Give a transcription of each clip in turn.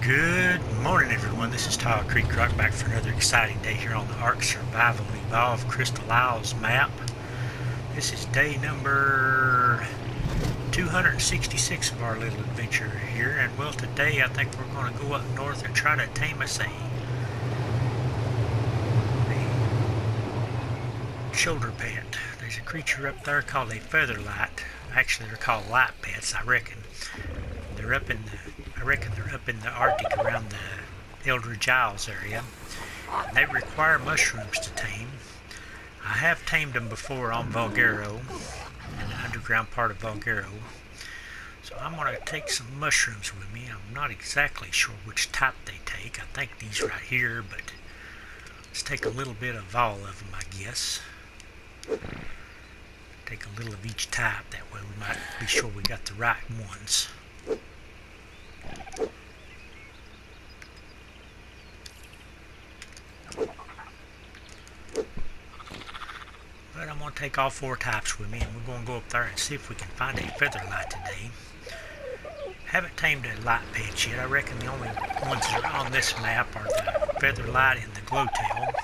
Good morning, everyone. This is Tyler Creek Rock back for another exciting day here on the ARK Survival Evolve Crystal Isles map. This is day number 266 of our little adventure here, and well, today I think we're going to go up north and try to tame us a shoulder pet. There's a creature up there called a Featherlight. Actually, they're called light pets, I reckon. I reckon they're up in the Arctic around the Eldridge Isles area. And they require mushrooms to tame. I have tamed them before on Vulgaro, in the underground part of Vulgaro. So I'm going to take some mushrooms with me. I'm not exactly sure which type they take. I think these right here, but let's take a little bit of all of them, I guess. Take a little of each type, that way we might be sure we got the right ones. But I'm going to take all four types with me, and we're going to go up there and see if we can find a Featherlight today. Haven't tamed a light pet yet. I reckon the only ones that are on this map are the Featherlight and the Glowtail.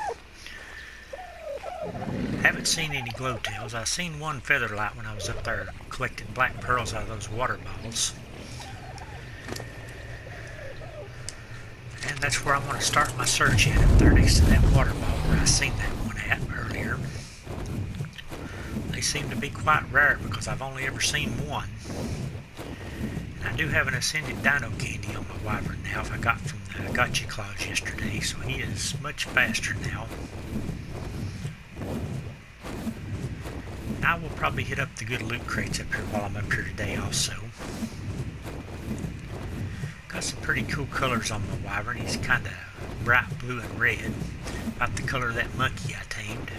Haven't seen any Glowtails. I seen one Featherlight when I was up there collecting black pearls out of those water balls. And that's where I'm going to start my search at, up there next to that water ball where I seen that one at earlier. They seem to be quite rare because I've only ever seen one. And I do have an Ascended Dino Candy on my wyvern now, if I got from the Gotcha Claws yesterday, so he is much faster now. And I will probably hit up the good loot crates up here while I'm up here today also. Got some pretty cool colors on my wyvern. He's kind of bright blue and red, about the color of that monkey I tamed.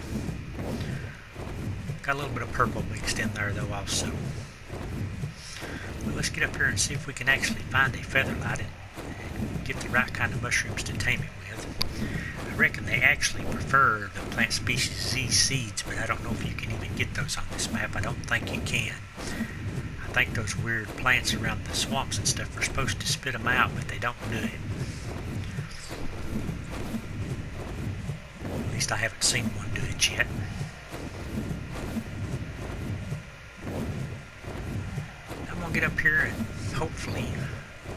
Got a little bit of purple mixed in there though also. But let's get up here and see if we can actually find a Featherlight and get the right kind of mushrooms to tame it with. I reckon they actually prefer the plant species Z seeds, but I don't know if you can even get those on this map. I don't think you can. I think those weird plants around the swamps and stuff are supposed to spit them out, but they don't do it. At least I haven't seen one do it yet. I'm going to get up here and hopefully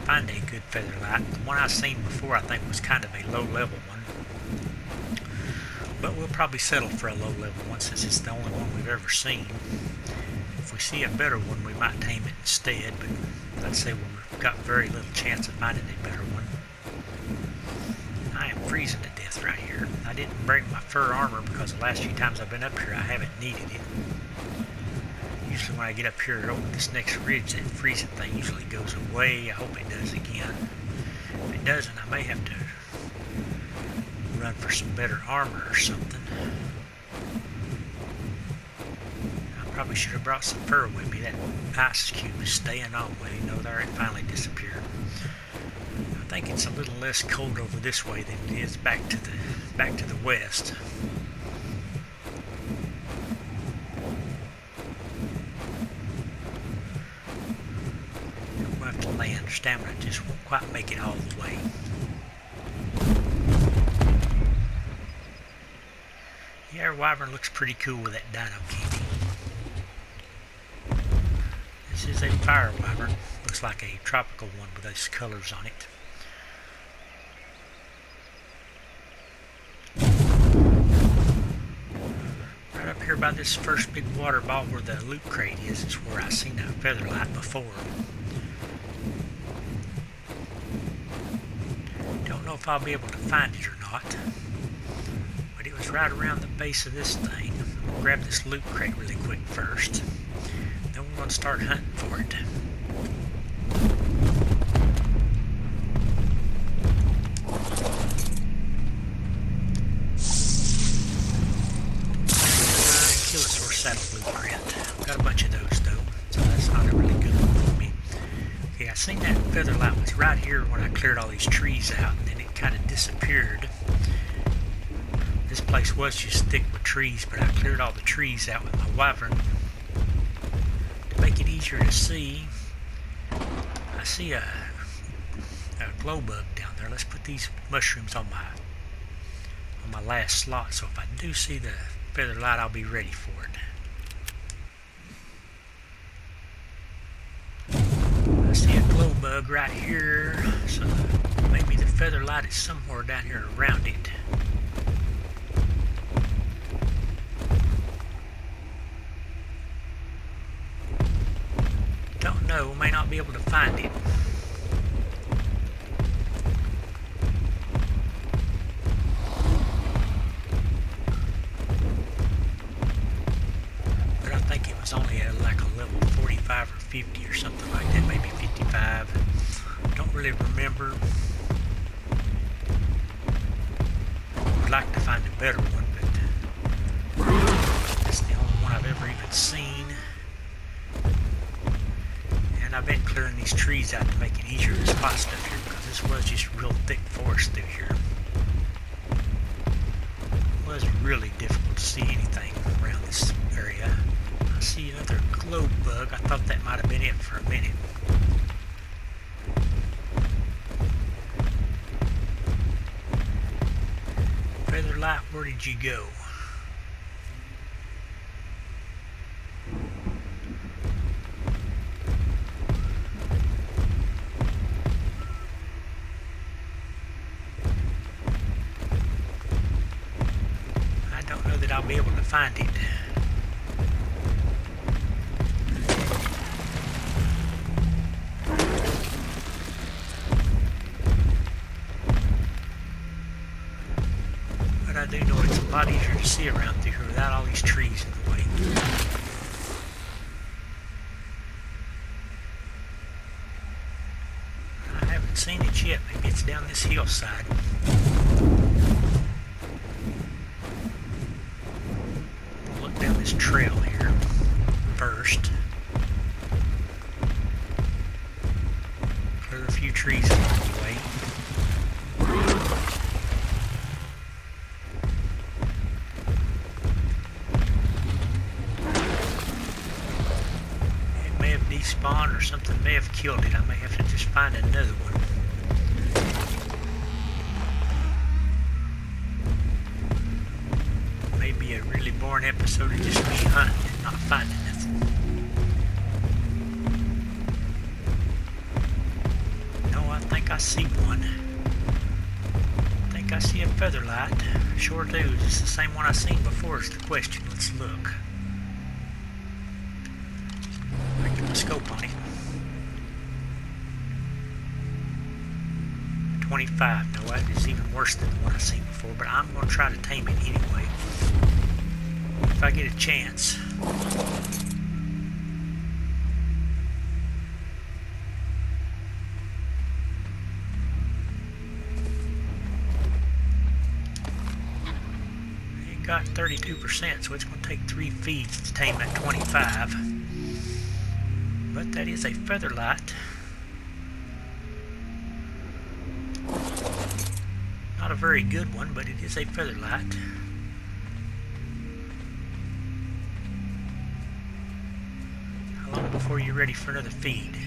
find a good Featherlight. The one I've seen before I think was kind of a low level one. But we'll probably settle for a low level one since it's the only one we've ever seen. If we see a better one, we might tame it instead, but let's say we've got very little chance of finding a better one. I am freezing to death right here. I didn't bring my fur armor because the last few times I've been up here I haven't needed it. Usually when I get up here over this next ridge, that freezing thing usually goes away. I hope it does again. If it doesn't, I may have to run for some better armor or something. Probably should have brought some fur with me. That ice cube is staying on way. No, there it finally disappeared. I think it's a little less cold over this way than it is back to the west. We'll have to land. Stamina just won't quite make it all the way. Yeah, our wyvern looks pretty cool with that dino candy. This is a fire wyvern. Looks like a tropical one with those colors on it. Right up here by this first big water ball where the loot crate is where I seen that Featherlight before. Don't know if I'll be able to find it or not. But it was right around the base of this thing. I'll grab this loot crate really quick first. Then we're going to start hunting for it. Kilosaur saddle blueprint. Got a bunch of those though, so that's not a really good one for me. Okay, I seen that Featherlight was right here when I cleared all these trees out, and then it kind of disappeared. This place was just thick with trees, but I cleared all the trees out with my wyvern. To make it easier to see, I see a glow bug down there. Let's put these mushrooms on my last slot, so if I do see the featherlight, I'll be ready for it. I see a glow bug right here, so maybe the featherlight is somewhere down here around it. Don't know, may not be able to find it. But I think it was only at like a level 45 or 50 or something like that, maybe 55. Don't really remember. Would like to find a better one, but that's the only one I've ever even seen. And I've been clearing these trees out to make it easier to spot stuff here, because this was just real thick forest through here. It was really difficult to see anything around this area. I see another glow bug. I thought that might have been it for a minute. Featherlight, where did you go? I don't know that I'll be able to find it. I do know it's a lot easier to see around through here without all these trees in the way. I haven't seen it yet. Maybe it's down this hillside. We'll look down this trail here first. Clear a few trees along the way. Despawned or something may have killed it. I may have to just find another one. Maybe a really boring episode of just me hunting and not finding nothing. No, I think I see one. I think I see a featherlight. Sure do. It's the same one I seen before is the question. Let's look. Scope on it. 25. No, that is even worse than the one I've seen before, but I'm going to try to tame it anyway. If I get a chance. It got 32%, so it's going to take 3 feeds to tame that 25. But that is a featherlight. Not a very good one, but it is a featherlight. How long before you're ready for another feed?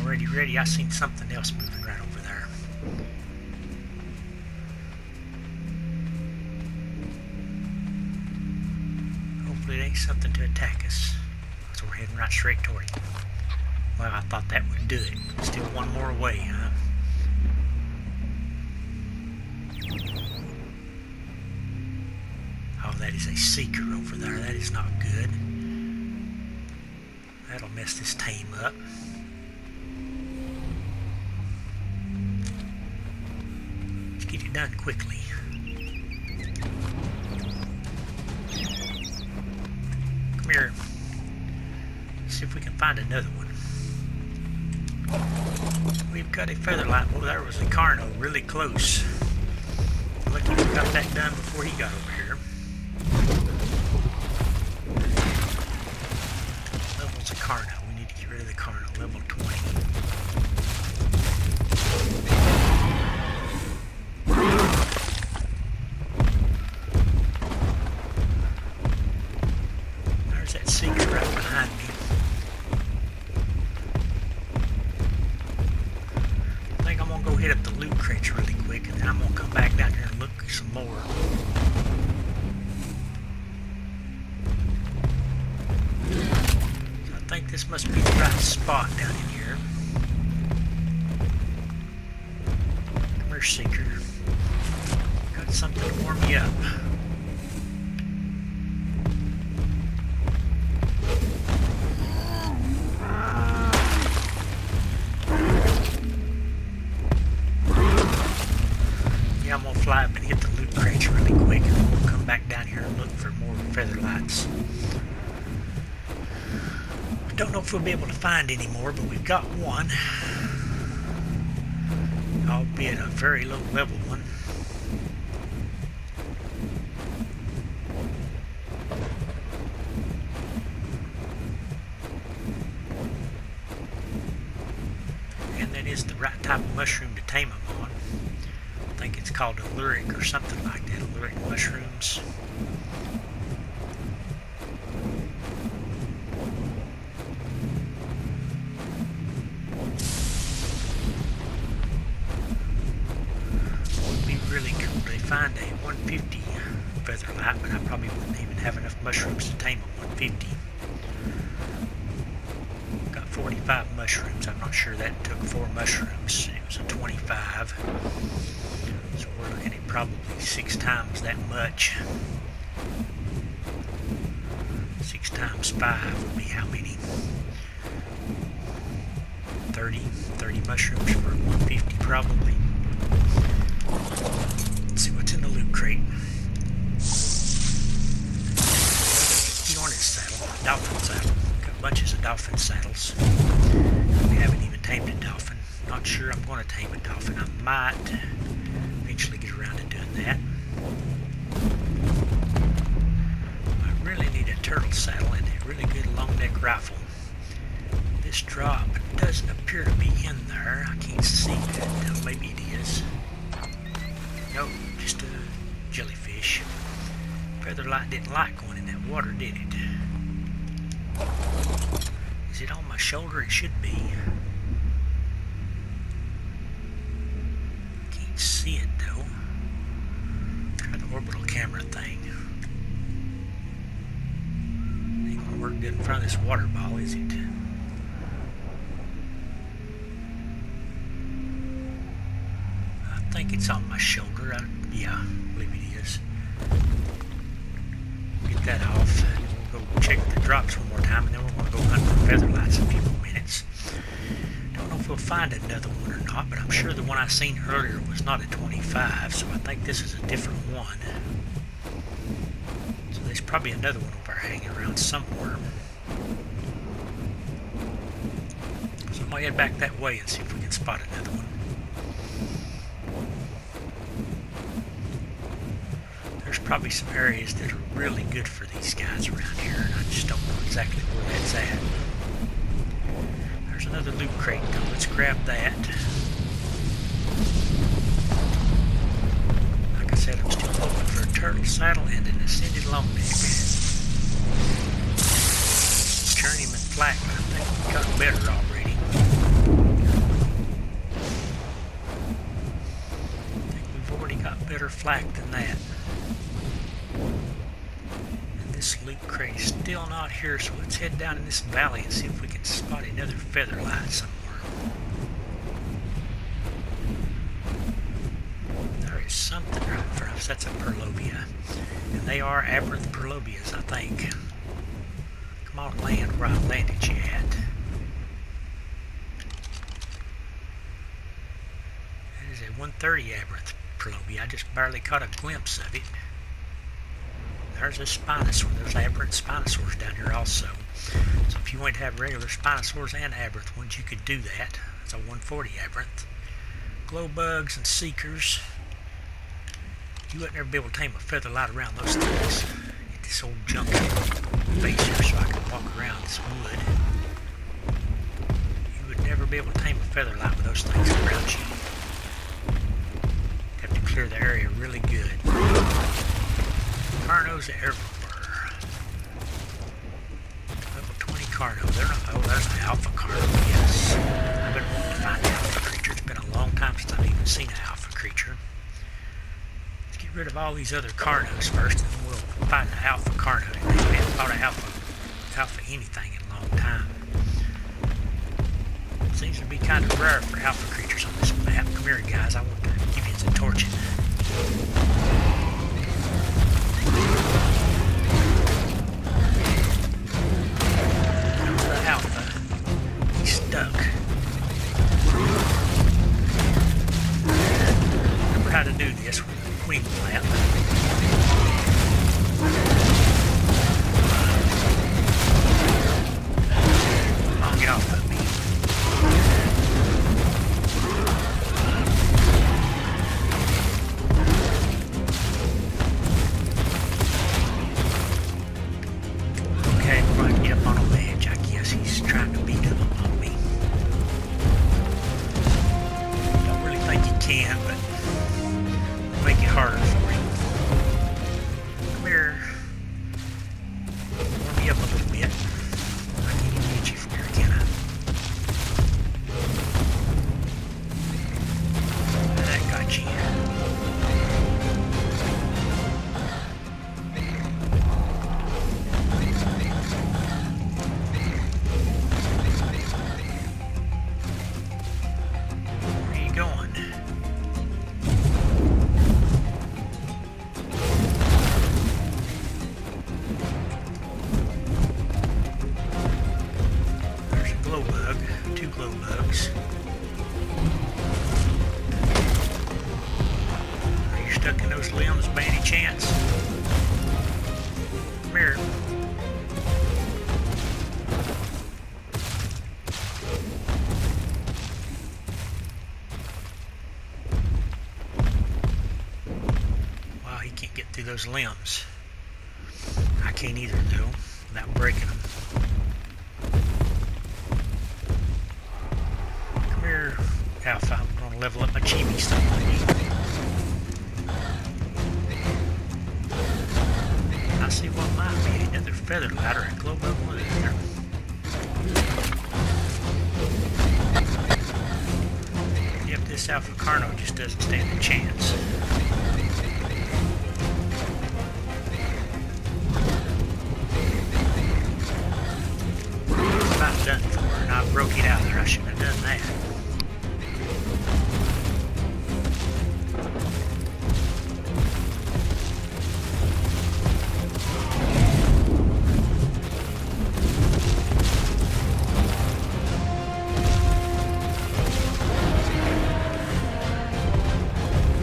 Already ready. I seen something else moving right over there. It ain't something to attack us, so we're heading right straight toward it. Well, I thought that would do it. Still one more away, huh? Oh, that is a seeker over there. That is not good. That'll mess this tame up. Let's get it done quickly. Come here. See if we can find another one. We've got a featherlight. Oh, there was a Carno really close. Lucky we got that done before he got over here. Level's a Carno. We need to get rid of the Carno. Level 20. There's that secret right behind me. go hit up the loot crates really quick, and then I'm going to come back down here and look some more. So I think this must be the right spot down in here. Come here, Seeker. Got something to warm me up. I'm gonna fly up and hit the loot crates really quick, and then we'll come back down here and look for more Featherlights. I don't know if we'll be able to find any more, but we've got one, albeit a very low level one. And that is the right type of mushroom to tame them on. I think it's called Aluric or something like that, Aluric mushrooms. Would be really cool to find a 150 Featherlight, but I probably wouldn't even have enough mushrooms to tame a 150. Got 45 mushrooms. I'm not sure that took 4 mushrooms. It was a 25. So we're looking at probably 6 times that much. 6 times 5 would be how many? 30 mushrooms for 150 probably. Let's see what's in the loot crate. The hornet saddle, dolphin saddle. Got bunches of dolphin saddles. We haven't even tamed a dolphin. Not sure I'm going to tame a dolphin. I might eventually get around to doing that. I really need a turtle saddle and a really good long neck rifle. This drop doesn't appear to be in there. I can't see it. Maybe it is. Nope, just a jellyfish. Featherlight didn't like going in that water, did it? Is it on my shoulder? It should be. Can't see it though. Try the orbital camera thing. Ain't gonna work good in front of this water ball, is it? I think it's on my shoulder. Yeah, I believe it is. Get that off. We'll go check the drops one more time, and then we're going to go hunt for Featherlights in a few more minutes. Don't know if we'll find another one or not, but I'm sure the one I seen earlier was not a 25, so I think this is a different one. So there's probably another one over hanging around somewhere. So I'm going to head back that way and see if we can spot another one. There's probably some areas that are really good for these guys around here, and I just don't know exactly where that's at. There's another loot crate though. Let's grab that. Like I said, I'm still looking for a turtle saddle and an ascended long neck. Journeyman flak, but I think we've got better already. I think we've already got better flak than that. This loot crate is still not here, so let's head down in this valley and see if we can spot another Featherlight somewhere. There is something right in front of us. That's a Purlovia. And they are Aberrant Purlovias, I think. Come on, land where I landed you at. That is a 130 Aberrant Purlovia. I just barely caught a glimpse of it. There's a Spinosaur. There's Aberrant Spinosaurs down here also. So if you want to have regular Spinosaurs and Aberrant ones, you could do that. It's a 140 Aberrant. Glow bugs and seekers. You wouldn't ever be able to tame a Featherlight around those things. Get this old junk face here so I can walk around this wood. You would never be able to tame a Featherlight with those things around you. You have to clear the area really good. Carnos everywhere. Level 20 Carno. They're not, oh, there's an Alpha Carno, yes. I've been wanting to find the Alpha creature. It's been a long time since I've even haven't seen an alpha creature. Let's get rid of all these other Carnos first, and then we'll find the alpha Carno. We haven't fought an alpha anything in a long time. It seems to be kind of rare for alpha creatures on this map. Come here, guys. I want to give you some torching. Comes the alpha. He's stuck. Remember how to do this with wing flap. Come on, get off of me. Okay, we're going to get up on a ledge. I guess he's trying to beat him on me. Don't really think he can, but we'll make it harder for him. Come here. Warm me up a little bit. I can't even get you from here, can I? That got you. Where are you going? There's a glow bug, 2 glow bugs. Are you stuck in those limbs by any chance? Come here. Wow, he can't get through those limbs. I can't either, though, without breaking them. Come here, Alpha. I'm going to level up my chibi stuff. I see what might be another Featherlight or a glow bug one either. Yep, this Alpha Carno just doesn't stand a chance. About done for her, and I broke it out there. I shouldn't have done that.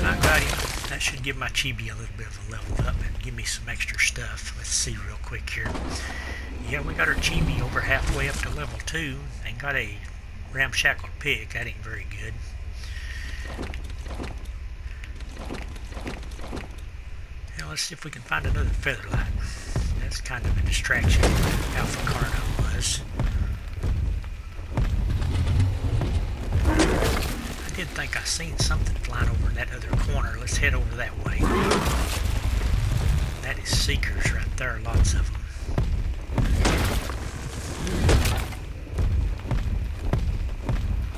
I got him. That should give my chibi a little bit of a level up and give me some extra stuff. Let's see real quick here. Yeah, we got our chibi over halfway up to level 2 and got a ramshackled pig. That ain't very good. Now let's see if we can find another Featherlight. That's kind of a distraction. Alpha Carno was. I did think I seen something flying over in that other corner. Let's head over that way. That is seekers right there, lots of them.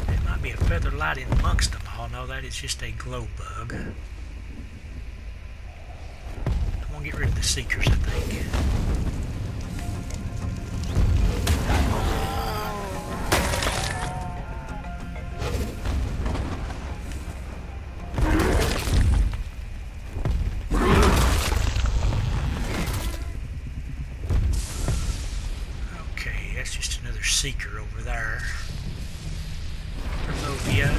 There might be a Featherlight in amongst them all. No, that is just a glow bug. I'm gonna get rid of the seekers, I think. Seeker over there. Removia.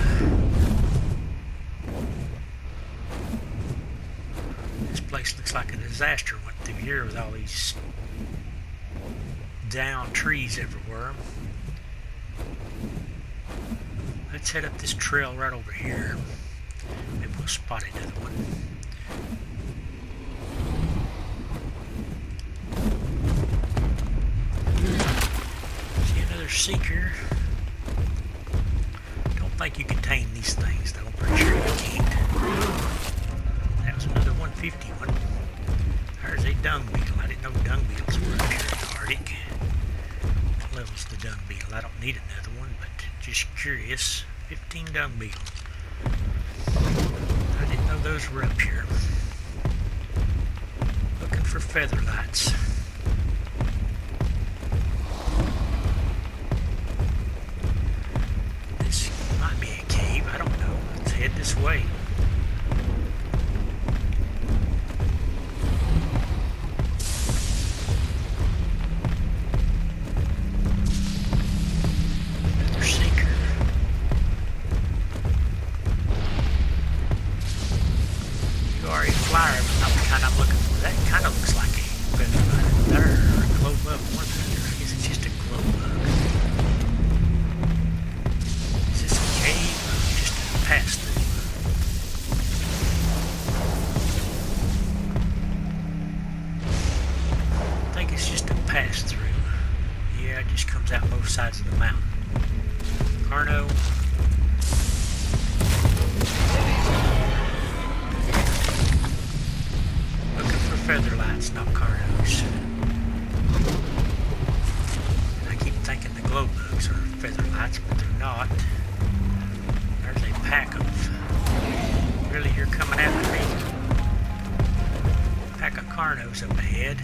This place looks like a disaster went through here with all these down trees everywhere. Let's head up this trail right over here. Maybe we'll spot another one. Seeker. Don't think you can tame these things, though. I'm pretty sure you can't. That was another 151. There's a dung beetle. I didn't know dung beetles were up here in the Arctic. What level's the dung beetle? I don't need another one, but just curious. 15 dung beetle. know those were up here. Looking for featherlights. This might be a cave, I don't know. Let's head this way. Sides of the mountain. Carno. Looking for featherlights, not Carnos. I keep thinking the glow bugs are featherlights, but they're not. There's a pack of... Really, you're coming after me? Pack of Carnos up ahead.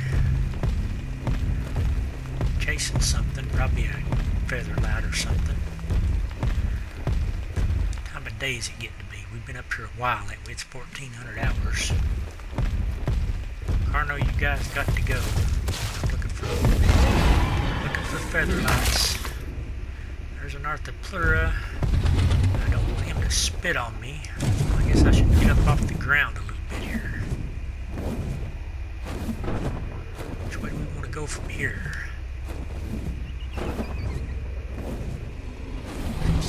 Chasing something, probably a featherlight or something. What time of day is it getting to be? We've been up here a while, ain't we? It's 1400 hours. Carno, you guys got to go. I'm looking for featherlights. There's an Arthropleura. I don't want him to spit on me. I guess I should get up off the ground a little bit here. Which way do we want to go from here?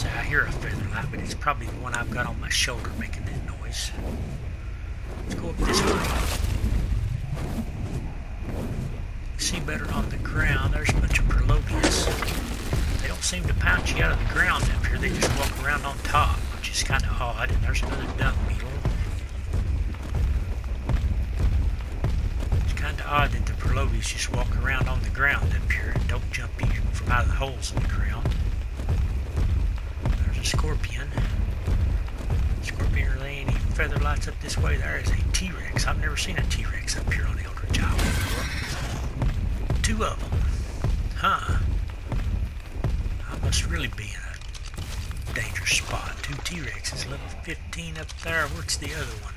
I hear a featherlight, but it's probably the one I've got on my shoulder making that noise. Let's go up this way. See better on the ground. There's a bunch of Perlobius. They don't seem to pounce you out of the ground up here. They just walk around on top, which is kind of odd. And there's another dung beetle. It's kind of odd that the Perlobius just walk around on the ground up here and don't jump you from out of the holes in the ground. Scorpion. Scorpion, are there any featherlights up this way? There is a T-Rex. I've never seen a T-Rex up here on Eldritch Isle before. 2 of them. Huh. I must really be in a dangerous spot. 2 T-Rexes. Level 15 up there. What's the other one?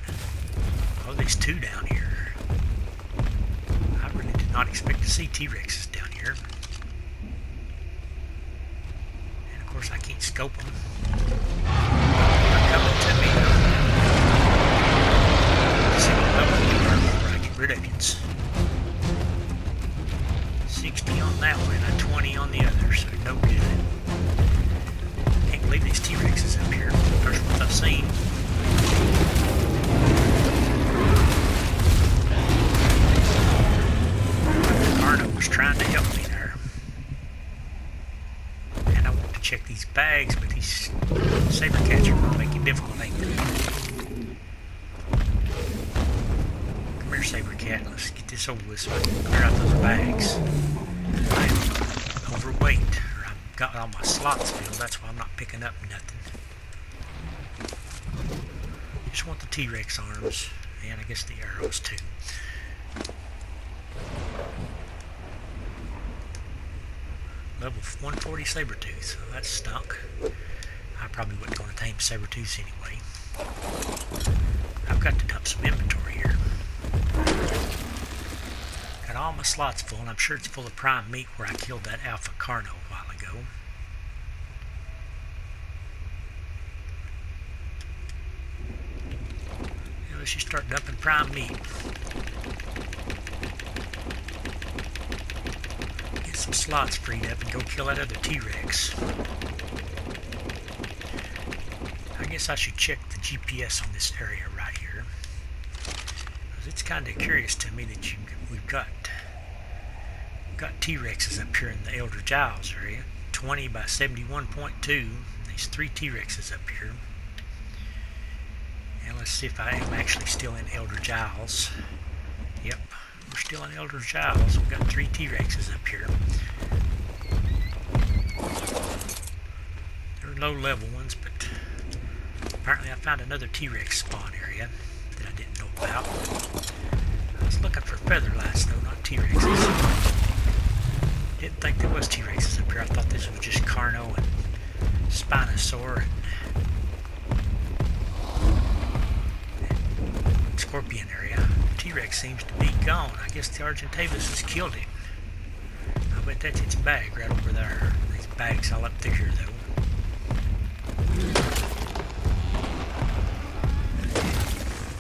Oh, there's 2 down here. I really did not expect to see T-Rexes down here. Of course, I can't scope them. They're coming to me. Let's see what level we are before I get rid of it. 60 on that one and a 20 on the other, so no good. Can't believe these T-Rexes up here. First ones I've seen. Carno was trying to help me there. Check these bags, but these saber catcher will make it difficult, ain't they? Come here, saber cat. Let's get this over with so I can clear out those bags. I'm overweight, or I've got all my slots filled. That's why I'm not picking up nothing. Just want the T-Rex arms, and I guess the arrows too. Level 140 Sabertooth, so that stunk. I probably wasn't going to tame Sabertooths anyway. I've got to dump some inventory here. Got all my slots full, and I'm sure it's full of prime meat where I killed that Alpha Carno a while ago. Now let's just start dumping prime meat. Some slots freed up and go kill that other T-Rex. I guess I should check the GPS on this area right here. Because it's kind of curious to me that we've got T-Rexes up here in the Eldritch Isles area. 20 by 71.2. There's 3 T-Rexes up here. And let's see if I am actually still in Eldritch Isles. Yep. We're still in Eldritch Isles. We've got 3 T-Rexes up here. They're low level ones, but apparently I found another T-Rex spawn area. that I didn't know about. I was looking for Featherlights though, not T-Rexes. Didn't think there was T-Rexes up here. I thought this was just Carno and Spinosaur and Scorpion area. T-Rex seems to be gone. I guess the Argentavis has killed him. I bet that's its bag right over there. These bags all up through here though.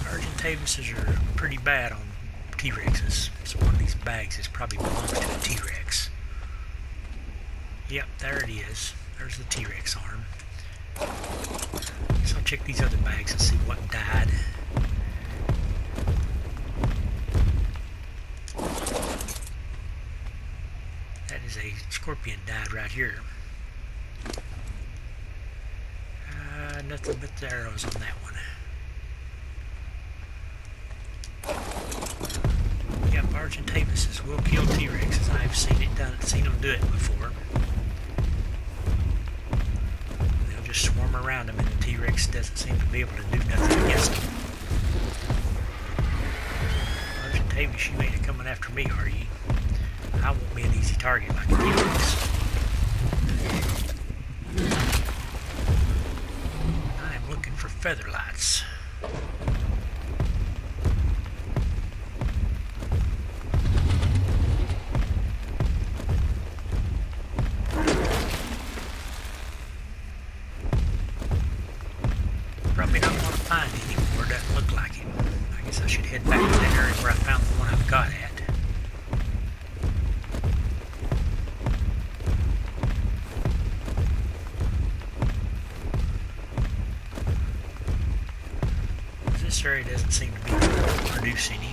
Argentavises are pretty bad on T-Rexes. So one of these bags is probably belongs to a T-Rex. Yep, there it is. There's the T-Rex arm. So I'll check these other bags and see what died. That is a Scorpion died right here. Nothing but the arrows on that one. Yep, Argentavises will kill T-Rexes. I've seen them do it before. They'll just swarm around them and the T-Rex doesn't seem to be able to do nothing against them. Argentavis, you ain't coming after me, are you? I won't be an easy target like a T-Rex. I am looking for Featherlights. Probably not going to find any more. Doesn't look like it. I guess I should head back to that area where I found the one I've got at. This area doesn't seem to be able to produce any.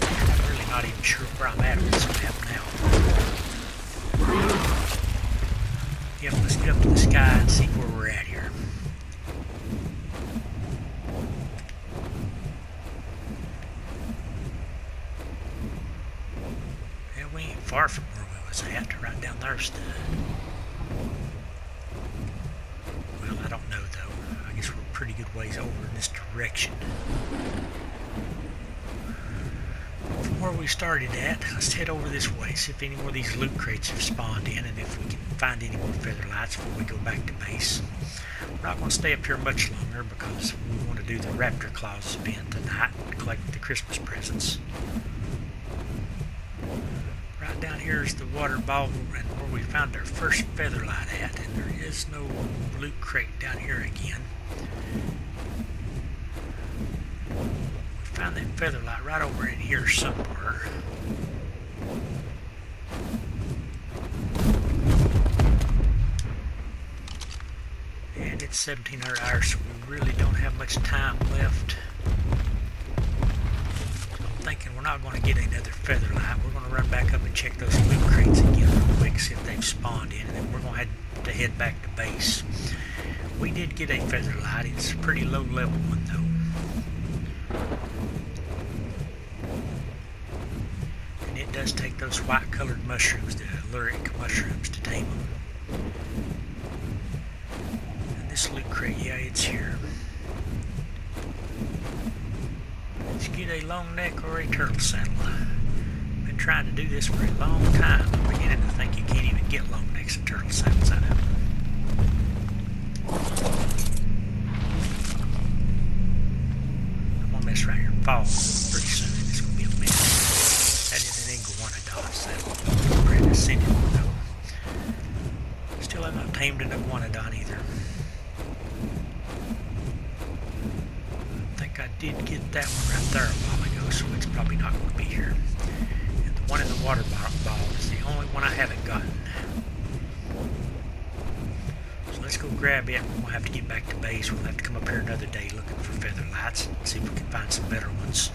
I'm really not even sure where I'm at on this map now. Yep, let's get up to the sky and see where we're at here. Yeah, we ain't far from where we was at. Right down there still. Well, I don't know though. I guess we're a pretty good ways over in this direction. From where we started at, let's head over this way, see if any more of these loot crates have spawned in, and if we can find any more Featherlights before we go back to base. We're not going to stay up here much longer because we want to do the Raptor Claws event tonight and collect the Christmas presents. Right down here is the water ball and where we found our first Featherlight at, and there is no loot crate down here again. Found that Featherlight right over in here somewhere. And it's 1700 hours, so we really don't have much time left. I'm thinking we're not going to get another Featherlight. We're going to run back up and check those loot crates again real quick, see if they've spawned in, and then we're going to have to head back to base. We did get a Featherlight. It's a pretty low level one though. It does take those white colored mushrooms, the lyric mushrooms, to tame them. And this loot crate, yeah, it's here. Let's get a long neck or a turtle saddle. Been trying to do this for a long time. I'm beginning to think you can't even get long necks and turtle saddles out of them. I'm gonna mess around here and fall pretty soon. It's gonna be a mess. That is an iguanodon saddle. Brand is sending one though. Still have not tamed an iguanodon either. I think I did get that one right there a while ago, so it's probably not going to be here. And the one in the water ball is the only one I haven't gotten. So let's go grab it. We'll have to get back to base. We'll have to come up here another day looking for Featherlights and see if we can find some better ones.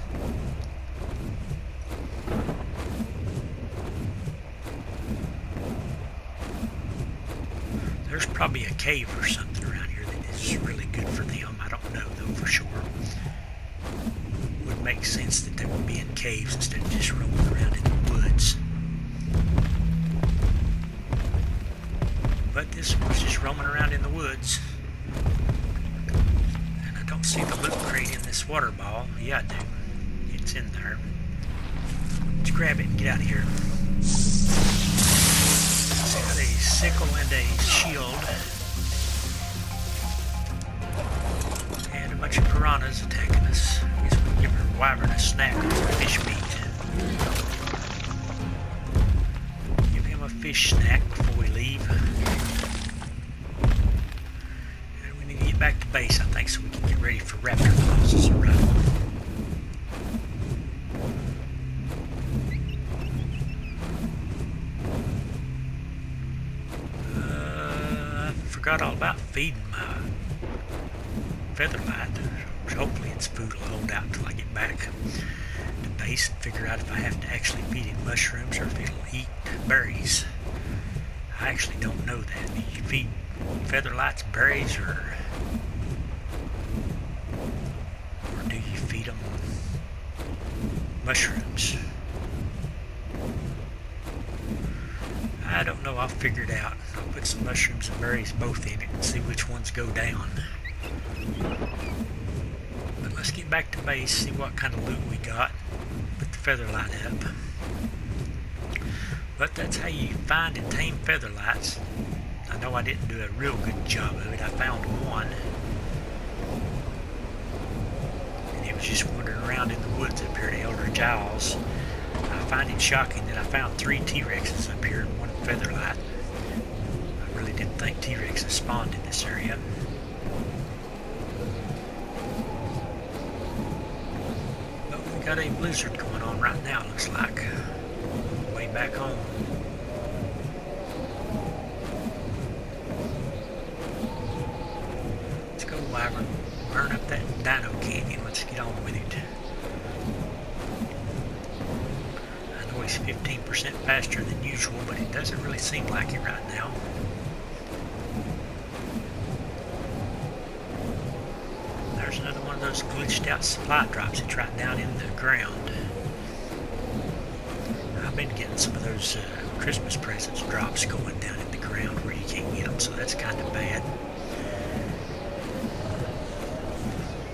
There's probably a cave or something around here that is really good for them. I don't know though for sure. Would make sense that they would be in caves instead of just roaming around in the woods. But this this one's just roaming around in the woods. And I don't see the loot crate in this water ball. Yeah, I do. It's in there. Let's grab it and get out of here. It's got a sickle and a shield. And a bunch of piranhas attacking us. I guess we'll give our wyvern a snack of fish meat. Give him a fish snack before we leave. And we need to get back to base, I think, so we can get ready for raptor claws' arrival. I forgot all about feeding my Featherlight. Hopefully its food will hold out until I get back to base and figure out if I have to actually feed it mushrooms or if it'll eat berries. I actually don't know that. Do you feed Featherlights berries or do you feed them mushrooms? I don't know. I'll figure it out. I'll put some mushrooms and berries both in it and see which ones go down. But let's get back to base, see what kind of loot we got. Put the Featherlight up. But that's how you find and tame Featherlights. I know I didn't do a real good job of it. I found one. And it was just wandering around in the woods up here at Elder Giles. I find it shocking that I found 3 T-Rexes up here and 1 Featherlight. I really didn't think T-Rexes spawned in this area. But we got a blizzard going on right now, looks like. Way back home. Let's go, wyvern. Burn up that dino canyon. Let's get on with it. I know he's 15% faster than usual, but it doesn't really seem like it right now. There's another one of those glitched out supply drops. It's right down in the ground. I've been getting some of those Christmas presents drops going down in the ground where you can't get them, so that's kind of bad.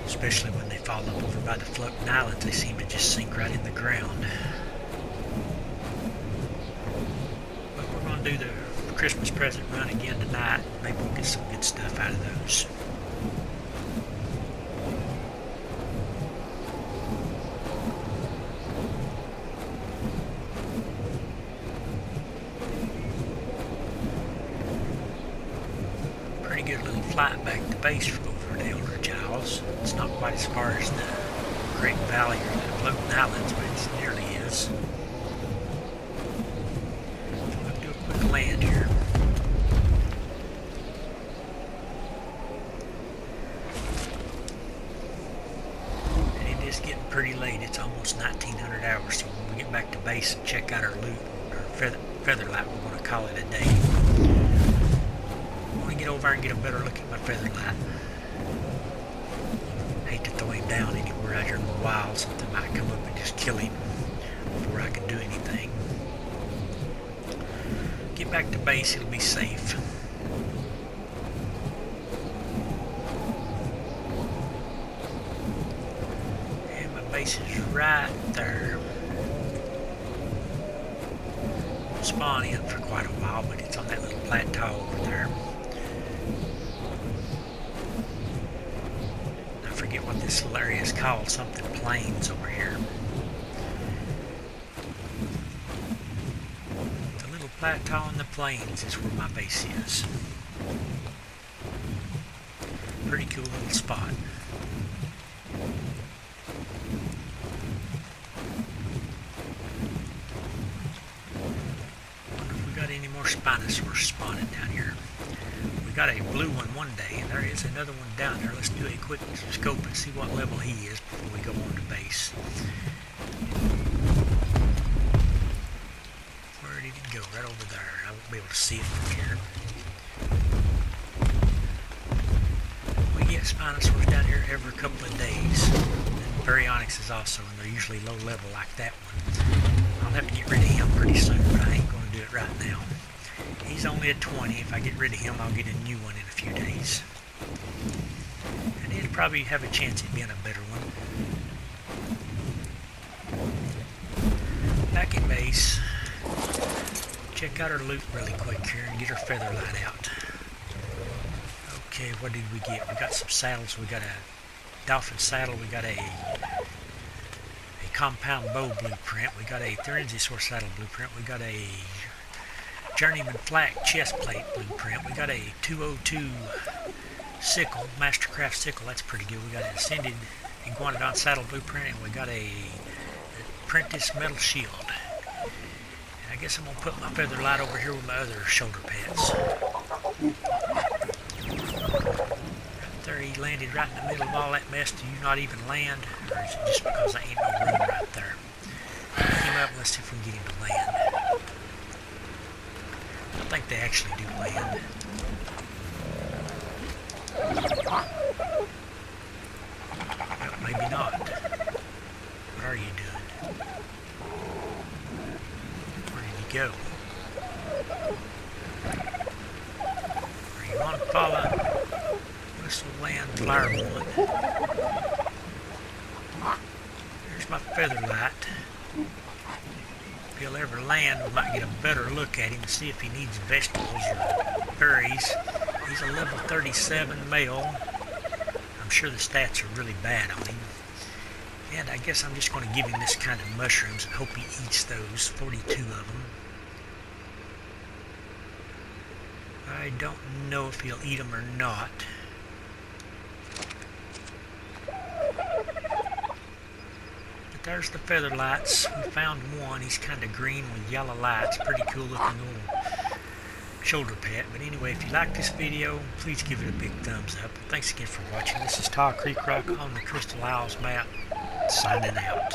Especially when they fall up over by the floating islands, they seem to just sink right in the ground. But we're going to do the Christmas present run again tonight. Maybe we'll get some good stuff out of those. Pretty good little flight back to base over to Elder Giles. It's not quite as far as the Great Valley or the floating islands, but it nearly is. So we'll do a quick land here. And it is getting pretty late. It's almost 1900 hours, so when we get back to base and check out our loot, our Featherlight, we're going to call it a day. I want to get over and get a better look at my Featherlight. Hate to throw him down anywhere out here in the wild. Something might come up and just kill him before I can do anything. Get back to base, it'll be safe. And my base is right there. I'll spawn in for quite a while, but it's on that little plateau over there. I forget what this little area is called, something plains over here. The little plateau in the plains is where my base is. Pretty cool little spot. Wonder if we got any more Spinosaurus spawning down here. We got a blue one day, and there is another one down there. Let's do a quick scope and see what level he is before we go on to base. Where did he go? Right over there. I won't be able to see it from here. We get Spinosaurus down here every couple of days. And Baryonyx is also, and they're usually low level like that one. I'll have to get rid of him pretty soon, but I ain't going to do it right now. He's He's only at 20. If I get rid of him, I'll get a new one in a few days. And he'll probably have a chance at being a better one. Back in base. Check out our loot really quick here and get our Featherlight out. Okay, what did we get? We got some saddles. We got a dolphin saddle. We got a compound bow blueprint. We got a Therenzosaur saddle blueprint. We got a journeyman flak chest plate blueprint. We got a 202 sickle, Mastercraft sickle. That's pretty good. We got an ascended iguanodon saddle blueprint, and we got a apprentice metal shield. And I guess I'm gonna put my Featherlight over here with my other shoulder pads. There, he landed right in the middle of all that mess. Do you not even land? Or is it just because there ain't no room right there? Pick him up and let's see if we can get him to land. I think they actually do land. Well, maybe not. What are you doing? Where did he go? Are you on follow? Whistle land flyer one. There's my Featherlight. If he'll ever land, we might get a better look at him and see if he needs vegetables or berries. He's a level 37 male. I'm sure the stats are really bad on him. And I guess I'm just going to give him this kind of mushrooms and hope he eats those, 42 of them. I don't know if he'll eat them or not. But there's the Featherlights. We found one. He's kind of green with yellow lights. Pretty cool looking little shoulder pad. But anyway, if you like this video, please give it a big thumbs up. Thanks again for watching. This is Tall Creek Rock on the Crystal Isles map, signing out.